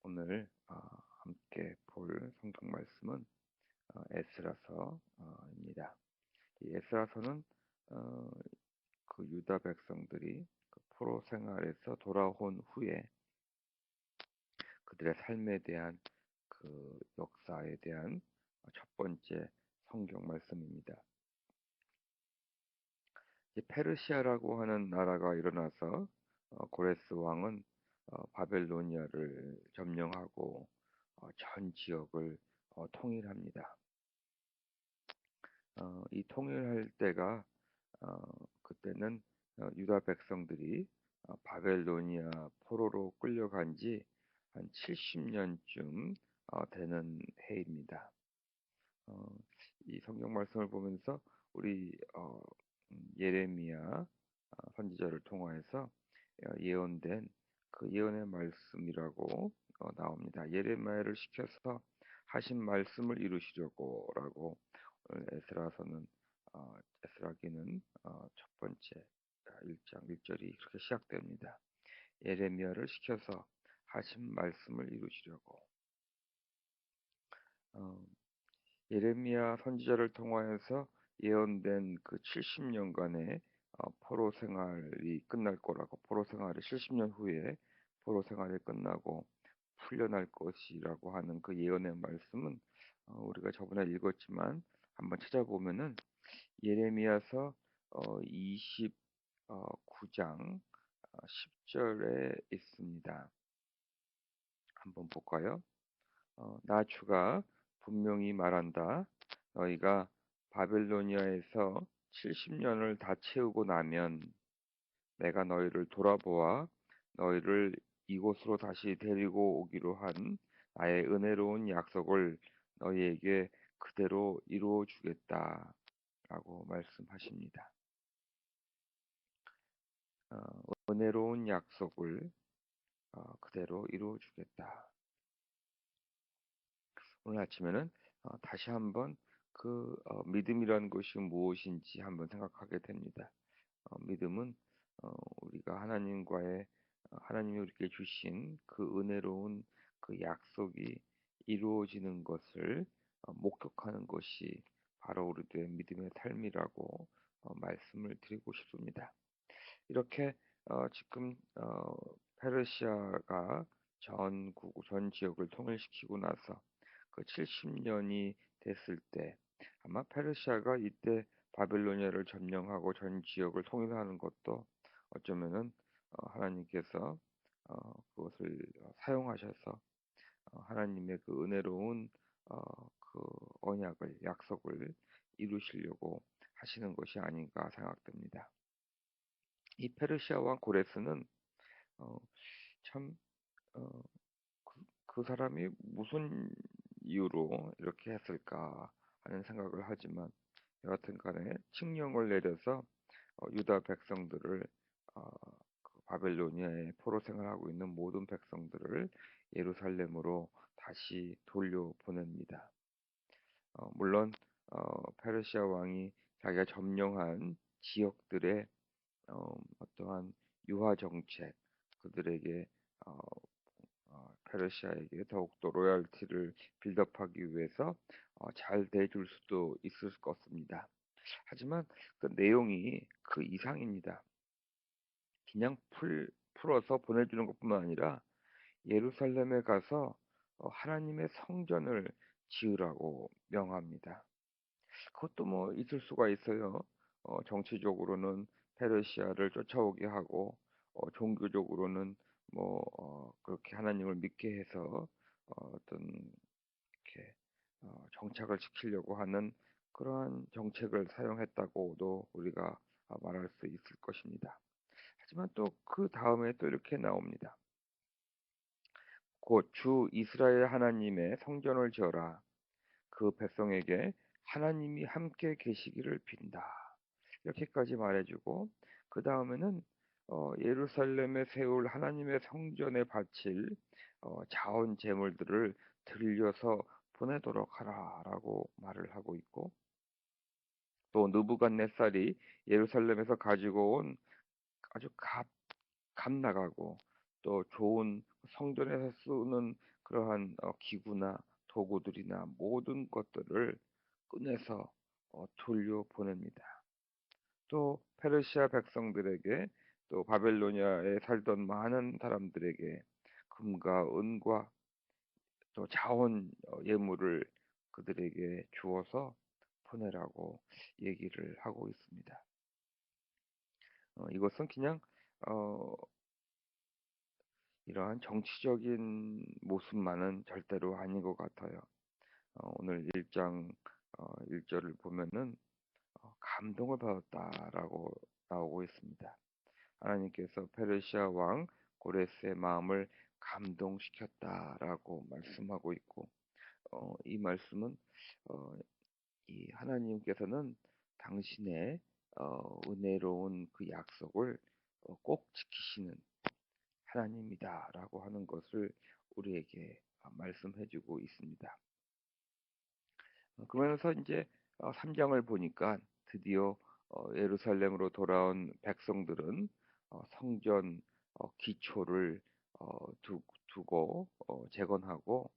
오늘 함께 볼 성경 말씀은 에스라서입니다. 이 에스라서는 어, 그 유다 백성들이 그 포로 생활에서 돌아온 후에 그들의 삶에 대한 그 역사에 대한 첫 번째 성경 말씀입니다. 이 페르시아라고 하는 나라가 일어나서 고레스 왕은 바벨로니아를 점령하고 전 지역을 통일합니다. 이 통일할 때가 어, 그때는 유다 백성들이 바벨로니아 포로로 끌려간 지 한 70년쯤 되는 해입니다. 어, 이 성경 말씀을 보면서 우리 예레미야 선지자를 통하여서 예언된 그 예언의 말씀이라고 나옵니다. 예레미야를 시켜서 하신 말씀을 이루시려고라고 오늘 에스라서는 에스라기는 첫 번째 1장 1절이 그렇게 시작됩니다. 예레미야를 시켜서 하신 말씀을 이루시려고 어, 예레미야 선지자를 통하여서 예언된 그 70년간의 포로 생활이 끝날 거라고, 포로 생활이 70년 후에 포로 생활이 끝나고 풀려날 것이라고 하는 그 예언의 말씀은 우리가 저번에 읽었지만 한번 찾아보면은 예레미야서 29장 10절에 있습니다. 한번 볼까요? 나 주가 분명히 말한다. 너희가 바벨로니아에서 70년을 다 채우고 나면 내가 너희를 돌아보아 너희를 이곳으로 다시 데리고 오기로 한 나의 은혜로운 약속을 너희에게 그대로 이루어 주겠다. 라고 말씀하십니다. 은혜로운 약속을 그대로 이루어 주겠다. 오늘 아침에는 다시 한번 그 믿음이라는 것이 무엇인지 한번 생각하게 됩니다. 믿음은 우리가 하나님과의 하나님이 우리에게 주신 그 은혜로운 그 약속이 이루어지는 것을 목격하는 것이 바로 우리들의 믿음의 삶이라고 말씀을 드리고 싶습니다. 이렇게 지금 페르시아가 전 지역을 통일시키고 나서 그 70년이 됐을 때 아마 페르시아가 이때 바빌로니아를 점령하고 전 지역을 통일하는 것도 어쩌면은 하나님께서 그것을 사용하셔서 하나님의 그 은혜로운 그 언약을 약속을 이루시려고 하시는 것이 아닌가 생각됩니다. 이 페르시아 왕 고레스는 어, 참 어, 그 사람이 무슨 이유로 이렇게 했을까 하는 생각을 하지만 여하튼 간에 칙령을 내려서 유다 백성들을 어, 그 바벨로니아에 포로 생활하고 있는 모든 백성들을 예루살렘으로 다시 돌려보냅니다. 물론 페르시아 왕이 자기가 점령한 지역들의 어떠한 유화 정책, 그들에게 어, 페르시아에게 더욱더 로열티를 빌드업하기 위해서 잘 대해줄 수도 있을 것입니다. 하지만 그 내용이 그 이상입니다. 그냥 풀어서 보내주는 것뿐만 아니라 예루살렘에 가서 하나님의 성전을 지으라고 명합니다. 그것도 뭐 있을 수가 있어요. 정치적으로는 페르시아를 쫓아오게 하고 종교적으로는 뭐 그렇게 하나님을 믿게 해서 어떤 이렇게 정착을 시키려고 하는 그러한 정책을 사용했다고도 우리가 말할 수 있을 것입니다. 하지만 또 그 다음에 또 이렇게 나옵니다. 곧 주 이스라엘 하나님의 성전을 지어라. 그 백성에게 하나님이 함께 계시기를 빈다. 이렇게까지 말해주고 그 다음에는 예루살렘에 세울 하나님의 성전에 바칠 자원 제물들을 들려서 보내도록 하라라고 말을 하고 있고 또 느부갓네살이 예루살렘에서 가지고 온 아주 값 나가고 또 좋은 성전에서 쓰는 그러한 기구나 도구들이나 모든 것들을 꺼내서 돌려보냅니다. 또 페르시아 백성들에게 또 바벨로니아에 살던 많은 사람들에게 금과 은과 또 자원 예물을 그들에게 주어서 보내라고 얘기를 하고 있습니다. 이것은 그냥 어, 이러한 정치적인 모습만은 절대로 아닌 것 같아요. 오늘 1장 1절을 보면은 감동을 받았다라고 나오고 있습니다. 하나님께서 페르시아 왕 고레스의 마음을 감동시켰다라고 말씀하고 있고, 이 말씀은 어, 이 하나님께서는 당신의 은혜로운 그 약속을 꼭 지키시는 하나님이다라고 하는 것을 우리에게 말씀해주고 있습니다. 그러면서 이제 3장을 보니까 드디어 예루살렘으로 돌아온 백성들은 성전 기초를 두고 재건하고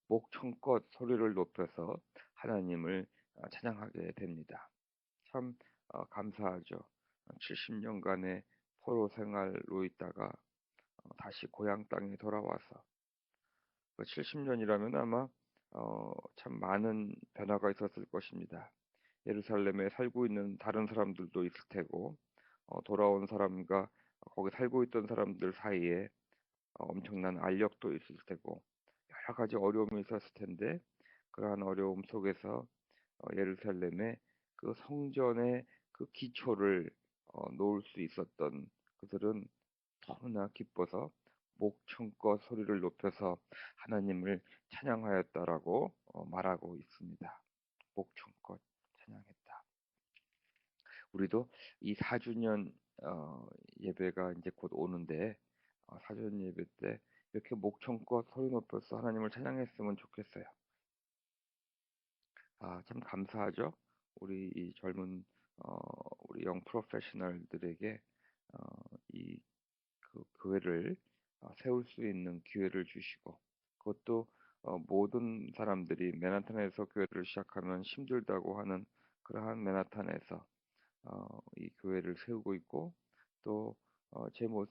목청껏 소리를 높여서 하나님을 찬양하게 됩니다. 참 감사하죠. 70년간의 포로 생활로 있다가 다시 고향 땅에 돌아와서 그 70년이라면 아마 참 많은 변화가 있었을 것입니다. 예루살렘에 살고 있는 다른 사람들도 있을 테고 돌아온 사람과 거기 살고 있던 사람들 사이에 엄청난 알력도 있을 테고 여러 가지 어려움이 있었을 텐데 그러한 어려움 속에서 예루살렘의 그 성전의 그 기초를 놓을 수 있었던 그들은 너무나 기뻐서 목청껏 소리를 높여서 하나님을 찬양하였다라고 말하고 있습니다. 목청껏 찬양했다. 우리도 이 4주년 예배가 이제 곧 오는데 4주년 예배 때 이렇게 목청껏 소리 높여서 하나님을 찬양했으면 좋겠어요. 참 감사하죠. 우리 이 젊은 어, 우리 영 프로페셔널들에게 이 그 교회를 세울 수 있는 기회를 주시고 그것도 모든 사람들이 맨하탄에서 교회를 시작하면 힘들다고 하는 그러한 맨하탄에서 이 교회를 세우고 있고 또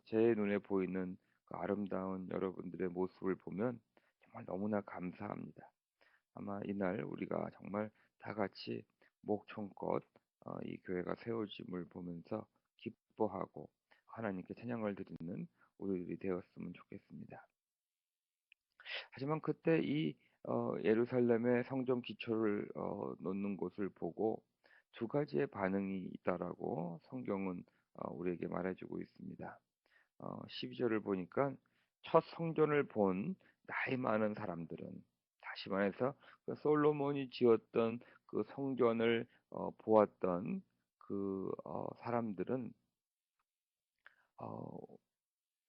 제 눈에 보이는 그 아름다운 여러분들의 모습을 보면 정말 너무나 감사합니다. 아마 이날 우리가 정말 다 같이 목청껏 이 교회가 세워짐을 보면서 기뻐하고 하나님께 찬양을 드리는 우리들이 되었으면 좋겠습니다. 하지만 그때 이 예루살렘의 성전 기초를 놓는 곳을 보고 두 가지의 반응이 있다라고 성경은 우리에게 말해주고 있습니다. 12절을 보니까 첫 성전을 본 나이 많은 사람들은 다시 말해서 그 솔로몬이 지었던 그 성전을 보았던 그 사람들은 어,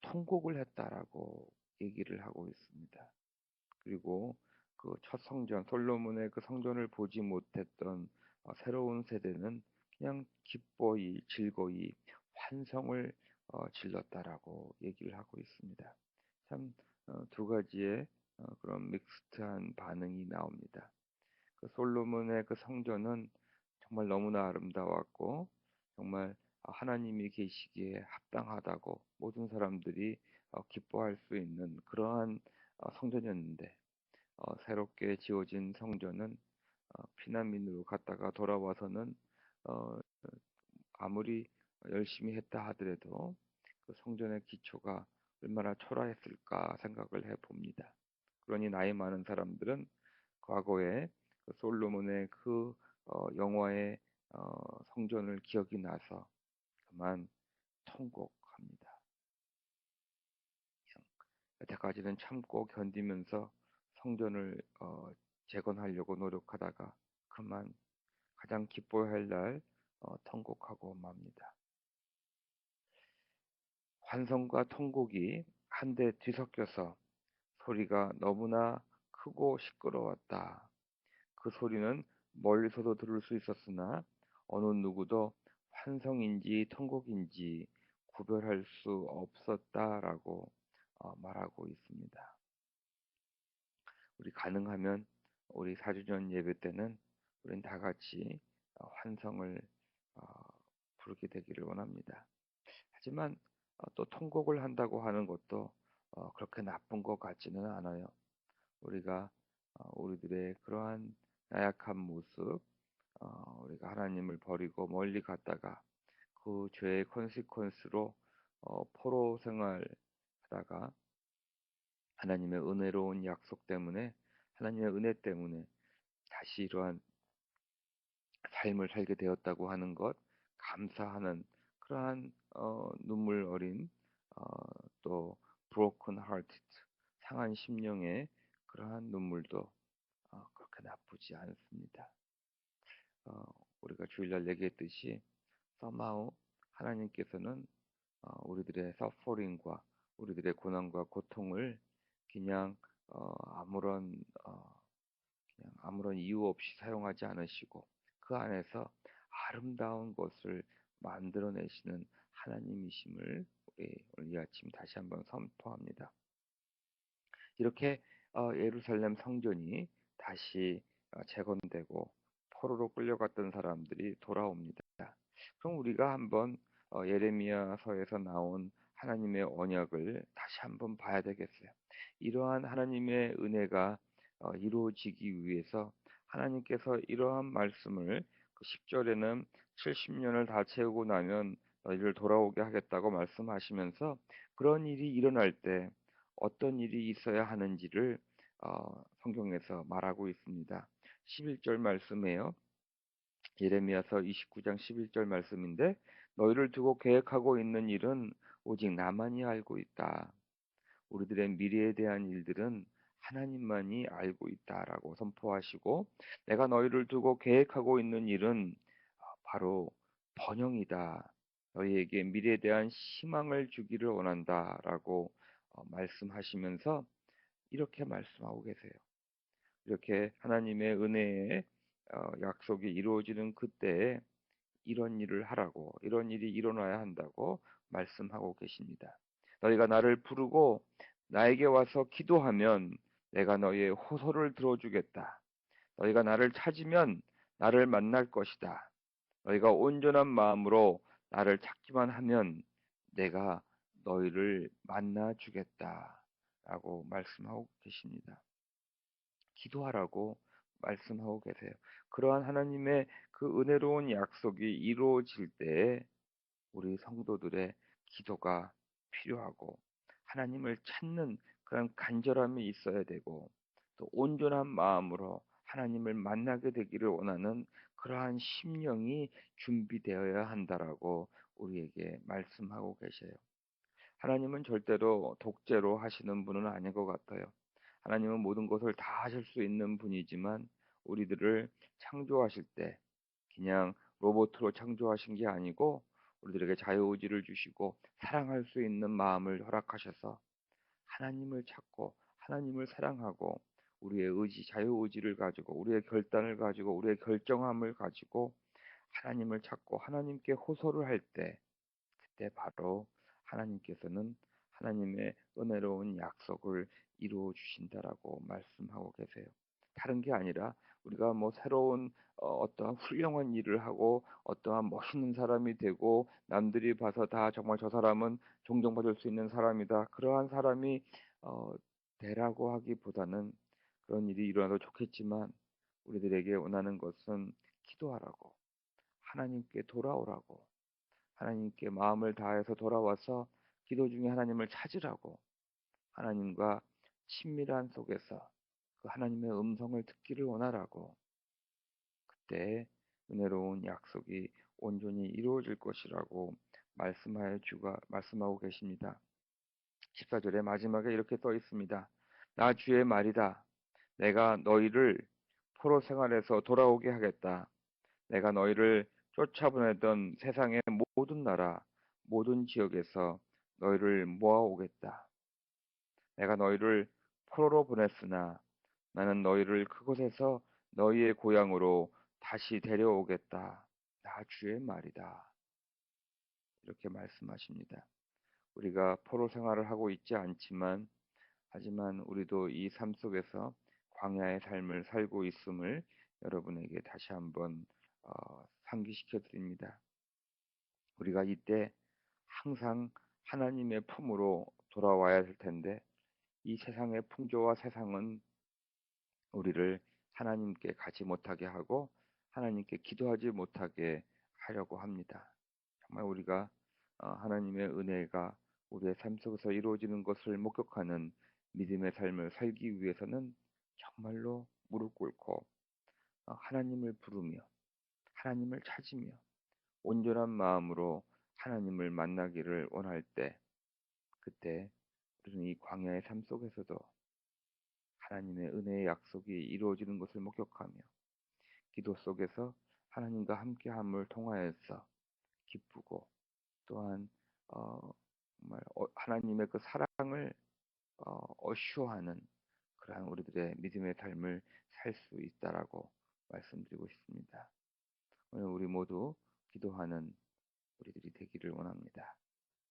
통곡을 했다라고 얘기를 하고 있습니다. 그리고 그 첫 성전 솔로몬의 그 성전을 보지 못했던 새로운 세대는 그냥 기뻐이 즐거이 환성을 질렀다라고 얘기를 하고 있습니다. 참 두 가지의 그런 믹스트한 반응이 나옵니다. 그 솔로몬의 그 성전은 정말 너무나 아름다웠고 정말 하나님이 계시기에 합당하다고 모든 사람들이 기뻐할 수 있는 그러한 성전이었는데 새롭게 지어진 성전은 피난민으로 갔다가 돌아와서는 어, 아무리 열심히 했다 하더라도 그 성전의 기초가 얼마나 초라했을까 생각을 해봅니다. 그러니 나이 많은 사람들은 과거에 그 솔로몬의 그 영화의 성전을 기억이 나서 그만 통곡합니다. 여태까지는 참고 견디면서 성전을 재건하려고 노력하다가 그만 가장 기뻐야 할 날 통곡하고 맙니다. 환성과 통곡이 한데 뒤섞여서 소리가 너무나 크고 시끄러웠다. 그 소리는 멀리서도 들을 수 있었으나 어느 누구도 환성인지 통곡인지 구별할 수 없었다라고 말하고 있습니다. 우리 가능하면 우리 4주년 예배 때는 우린 다 같이 환성을 어, 부르게 되기를 원합니다. 하지만 또 통곡을 한다고 하는 것도 그렇게 나쁜 것 같지는 않아요. 우리가 우리들의 그러한 나약한 모습, 우리가 하나님을 버리고 멀리 갔다가 그 죄의 컨시퀀스로 포로 생활하다가 하나님의 은혜로운 약속 때문에 하나님의 은혜 때문에 다시 이러한 삶을 살게 되었다고 하는 것 감사하는 그러한 눈물 어린 어, 또 broken heart 상한 심령의 그러한 눈물도 그렇게 나쁘지 않습니다. 어, 우리가 주일날 얘기했듯이 somehow 하나님께서는 우리들의 서포링과 우리들의 고난과 고통을 그냥 아무런 그냥 아무런 이유 없이 사용하지 않으시고 그 안에서 아름다운 것을 만들어내시는 하나님이심을 우리 오늘 이 아침 다시 한번 선포합니다. 이렇게 예루살렘 성전이 다시 재건되고 포로로 끌려갔던 사람들이 돌아옵니다. 그럼 우리가 한번 예레미야서에서 나온 하나님의 언약을 다시 한번 봐야 되겠어요. 이러한 하나님의 은혜가 이루어지기 위해서 하나님께서 이러한 말씀을 그 10절에는 70년을 다 채우고 나면 너희를 돌아오게 하겠다고 말씀하시면서 그런 일이 일어날 때 어떤 일이 있어야 하는지를 성경에서 말하고 있습니다. 11절 말씀에요. 예레미야서 29장 11절 말씀인데 너희를 두고 계획하고 있는 일은 오직 나만이 알고 있다. 우리들의 미래에 대한 일들은 하나님만이 알고 있다라고 선포하시고 내가 너희를 두고 계획하고 있는 일은 바로 번영이다. 너희에게 미래에 대한 희망을 주기를 원한다라고 말씀하시면서 이렇게 말씀하고 계세요. 이렇게 하나님의 은혜의 약속이 이루어지는 그때에 이런 일을 하라고, 이런 일이 일어나야 한다고 말씀하고 계십니다. 너희가 나를 부르고 나에게 와서 기도하면 내가 너희의 호소를 들어주겠다. 너희가 나를 찾으면 나를 만날 것이다. 너희가 온전한 마음으로 나를 찾기만 하면 내가 너희를 만나 주겠다. 라고 말씀하고 계십니다. 기도하라고 말씀하고 계세요. 그러한 하나님의 그 은혜로운 약속이 이루어질 때에 우리 성도들의 기도가 필요하고 하나님을 찾는 그런 간절함이 있어야 되고 또 온전한 마음으로 하나님을 만나게 되기를 원하는 그러한 심령이 준비되어야 한다라고 우리에게 말씀하고 계셔요. 하나님은 절대로 독재로 하시는 분은 아닌 것 같아요. 하나님은 모든 것을 다 하실 수 있는 분이지만 우리들을 창조하실 때 그냥 로봇으로 창조하신 게 아니고 우리들에게 자유의지를 주시고 사랑할 수 있는 마음을 허락하셔서 하나님을 찾고 하나님을 사랑하고 우리의 의지, 자유의지를 가지고 우리의 결단을 가지고 우리의 결정함을 가지고 하나님을 찾고 하나님께 호소를 할 때 그때 바로 하나님께서는 하나님의 은혜로운 약속을 이루어 주신다라고 말씀하고 계세요. 다른 게 아니라 우리가 뭐 새로운 어떠한 훌륭한 일을 하고 어떠한 멋있는 사람이 되고 남들이 봐서 다 정말 저 사람은 존경받을 수 있는 사람이다. 그러한 사람이 어, 되라고 하기보다는 그런 일이 일어나도 좋겠지만 우리들에게 원하는 것은 기도하라고 하나님께 돌아오라고 하나님께 마음을 다해서 돌아와서 기도 중에 하나님을 찾으라고 하나님과 친밀한 속에서 그 하나님의 음성을 듣기를 원하라고 그때 은혜로운 약속이 온전히 이루어질 것이라고 말씀하고 계십니다. 14절의 마지막에 이렇게 써 있습니다. 나 주의 말이다. 내가 너희를 포로 생활에서 돌아오게 하겠다. 내가 너희를 쫓아보내던 세상의 모든 나라, 모든 지역에서 너희를 모아오겠다. 내가 너희를 포로로 보냈으나 나는 너희를 그곳에서 너희의 고향으로 다시 데려오겠다. 나 주의 말이다. 이렇게 말씀하십니다. 우리가 포로 생활을 하고 있지 않지만 하지만 우리도 이 삶 속에서 광야의 삶을 살고 있음을 여러분에게 다시 한번 상기시켜 드립니다. 우리가 이때 항상 하나님의 품으로 돌아와야 할 텐데 이 세상의 풍조와 세상은 우리를 하나님께 가지 못하게 하고 하나님께 기도하지 못하게 하려고 합니다. 정말 우리가 하나님의 은혜가 우리의 삶 속에서 이루어지는 것을 목격하는 믿음의 삶을 살기 위해서는 정말로 무릎 꿇고 하나님을 부르며 하나님을 찾으며 온전한 마음으로 하나님을 만나기를 원할 때 그때 우리는 이 광야의 삶 속에서도 하나님의 은혜의 약속이 이루어지는 것을 목격하며 기도 속에서 하나님과 함께함을 통하여서 기쁘고 또한 정말 하나님의 그 사랑을 어슈어하는 그러한 우리들의 믿음의 삶을 살 수 있다라고 말씀드리고 싶습니다. 오늘 우리 모두 기도하는 우리들이 되기를 원합니다.